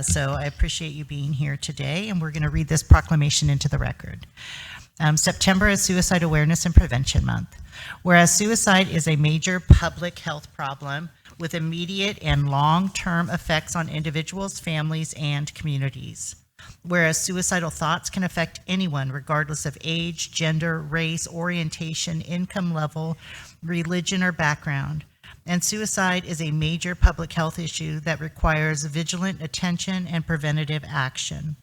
So I appreciate you being here today, and we're going to read this proclamation into the record. September is Suicide Awareness and Prevention Month. Whereas suicide is a major public health problem with immediate and long-term effects on individuals, families, and communities. Whereas suicidal thoughts can affect anyone regardless of age, gender, race, orientation, income level, religion, or background. And suicide is a major public health issue that requires vigilant attention and preventative action.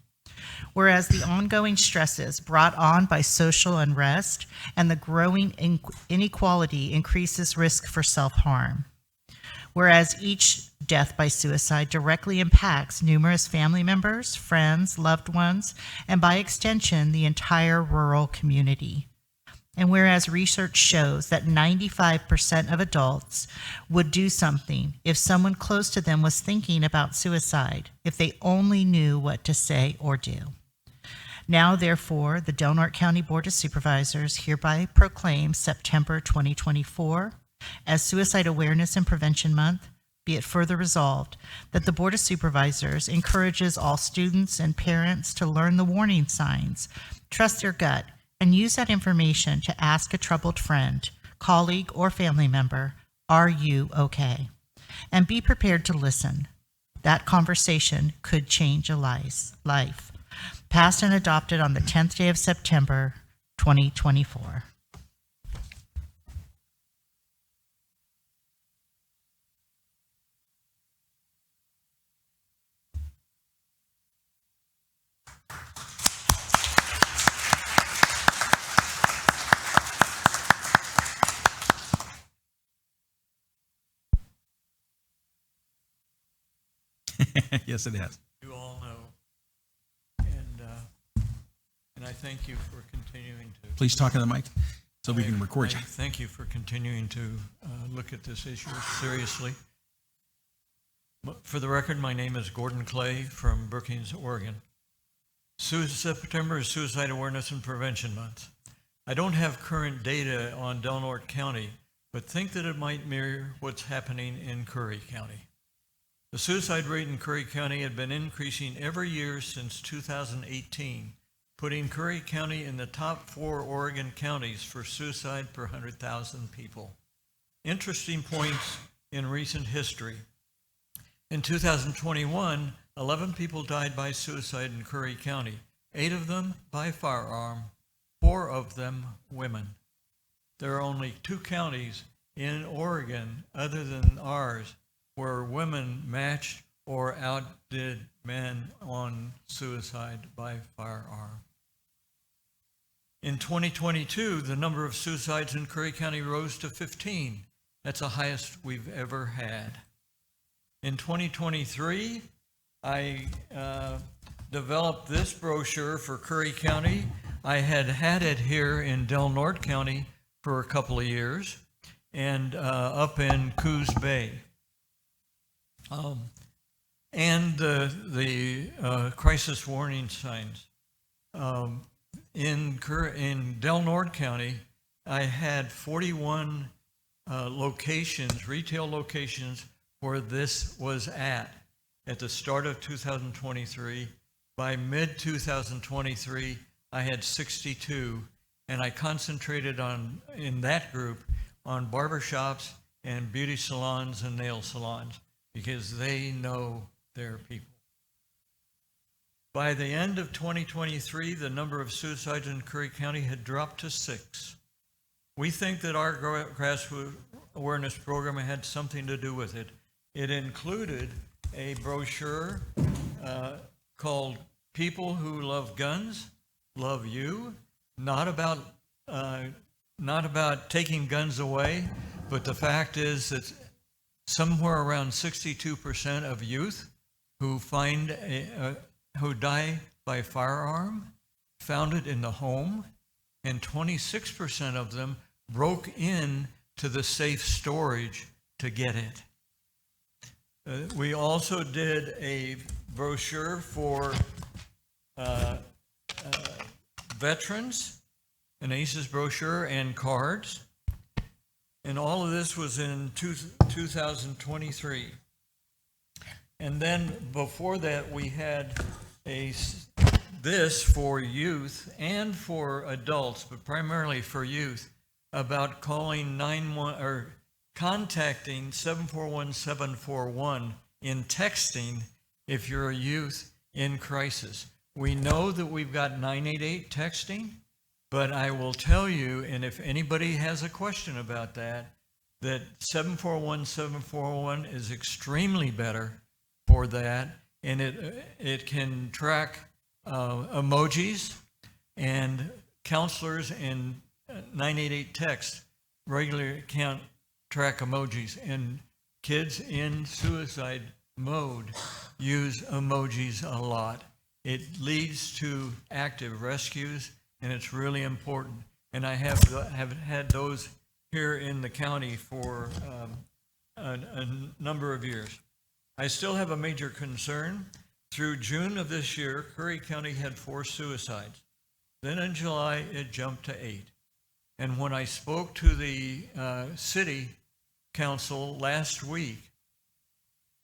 Whereas the ongoing stresses brought on by social unrest and the growing inequality increases risk for self-harm. Whereas each death by suicide directly impacts numerous family members, friends, loved ones, and by extension, the entire rural community. And whereas research shows that 95% of adults would do something if someone close to them was thinking about suicide, if they only knew what to say or do. Now, therefore, the Del Norte County Board of Supervisors hereby proclaims September 2024 as Suicide Awareness and Prevention Month. Be it further resolved that the Board of Supervisors encourages all students and parents to learn the warning signs, trust their gut, and use that information to ask a troubled friend, colleague, or family member, "Are you okay?" And be prepared to listen. That conversation could change a life. Passed and adopted on the 10th day of September, 2024. Yes, it has. You all know, and I thank you for continuing to. Please talk to the mic so we can record you. Thank you for continuing to look at this issue seriously. For the record, my name is Gordon Clay from Brookings, Oregon. September is Suicide Awareness and Prevention Month. I don't have current data on Del Norte County, but think that it might mirror what's happening in Curry County. The suicide rate in Curry County had been increasing every year since 2018, putting Curry County in the top 4 Oregon counties for suicide per 100,000 people. Interesting points in recent history. In 2021, 11 people died by suicide in Curry County, 8 of them by firearm, 4 of them women. There are only 2 counties in Oregon, other than ours, where women matched or outdid men on suicide by firearm. In 2022, the number of suicides in Curry County rose to 15. That's the highest we've ever had. In 2023, I developed this brochure for Curry County. I had it here in Del Norte County for a couple of years and up in Coos Bay. And the crisis warning signs. In Del Norte County, I had 41 locations, retail locations, where this was at the start of 2023. By mid-2023, I had 62, and I concentrated in that group on barbershops and beauty salons and nail salons, because they know their people. By the end of 2023, the number of suicides in Curry County had dropped to 6. We think that our grassroots awareness program had something to do with it. It included a brochure called "People Who Love Guns Love You," not about taking guns away, but the fact is that somewhere around 62% of youth who die by firearm found it in the home, and 26% of them broke in to the safe storage to get it. We also did a brochure for veterans, an ACES brochure and cards. And all of this was in 2023. And then before that, we had this for youth and for adults, but primarily for youth, about calling contacting 741-741 in texting if you're a youth in crisis. We know that we've got 988 texting, but I will tell you, and if anybody has a question about that 741-741 is extremely better for that, and it can track emojis, and counselors in 988 text regularly can't track emojis, and kids in suicide mode use emojis a lot. It leads to active rescues, and it's really important. And I have had those here in the county for a number of years. I still have a major concern. Through June of this year, Curry County had 4 suicides. Then in July, it jumped to 8. And when I spoke to the city council last week,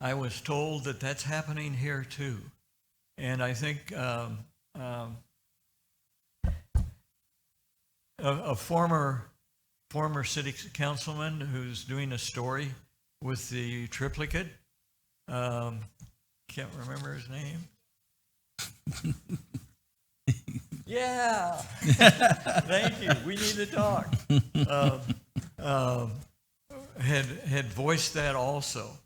I was told that that's happening here too. And I think a former city councilman who's doing a story with the triplicate, can't remember his name. Yeah, thank you. We need to talk. Had voiced that also.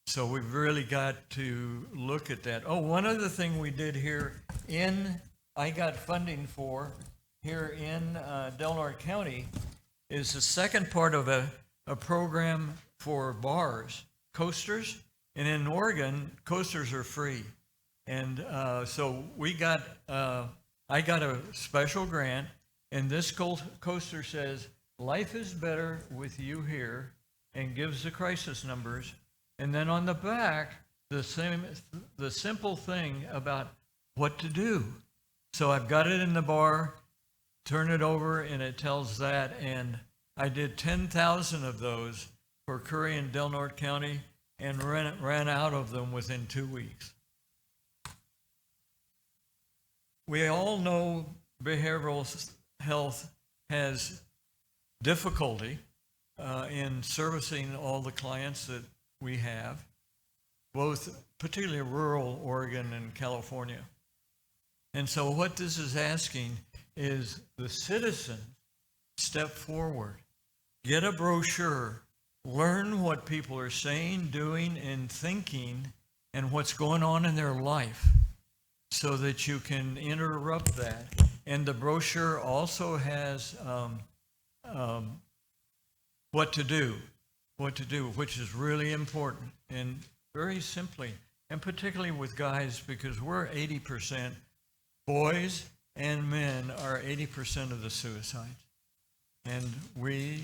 So we've really got to look at that. Oh, one other thing we did here I got funding for here in Del Norte County is the second part of a program for bars, coasters. And in Oregon, coasters are free. And so I got a special grant, and this coaster says, "Life is better with you here," and gives the crisis numbers. And then on the back, the simple thing about what to do. So I've got it in the bar, turn it over, and it tells that. And I did 10,000 of those for Curry and Del Norte County, and ran out of them within 2 weeks. We all know behavioral health has difficulty in servicing all the clients that we have, particularly rural Oregon and California. And so what this is asking is the citizen step forward, get a brochure, learn what people are saying, doing, and thinking, and what's going on in their life, so that you can interrupt that. And the brochure also has what to do, which is really important. And very simply, and particularly with guys, because we're 80%, boys and men are 80% of the suicides. And we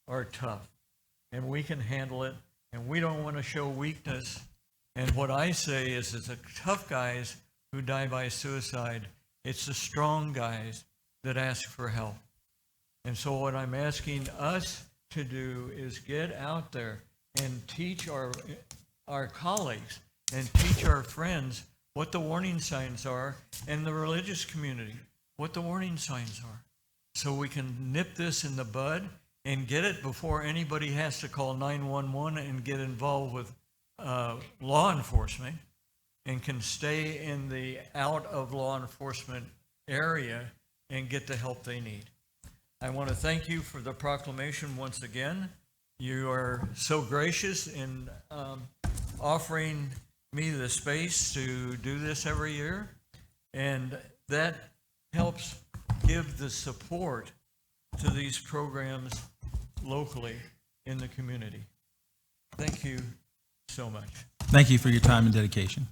are tough, and we can handle it, and we don't want to show weakness. And what I say is, it's the tough guys who die by suicide. It's the strong guys that ask for help. And so what I'm asking us to do is get out there and teach our colleagues and teach our friends what the warning signs are, and the religious community what the warning signs are, so we can nip this in the bud and get it before anybody has to call 911 and get involved with law enforcement, and can stay in the out of law enforcement area and get the help they need. I want to thank you for the proclamation once again. You are so gracious in offering me the space to do this every year, and that helps give the support to these programs locally in the community. Thank you so much. Thank you for your time and dedication.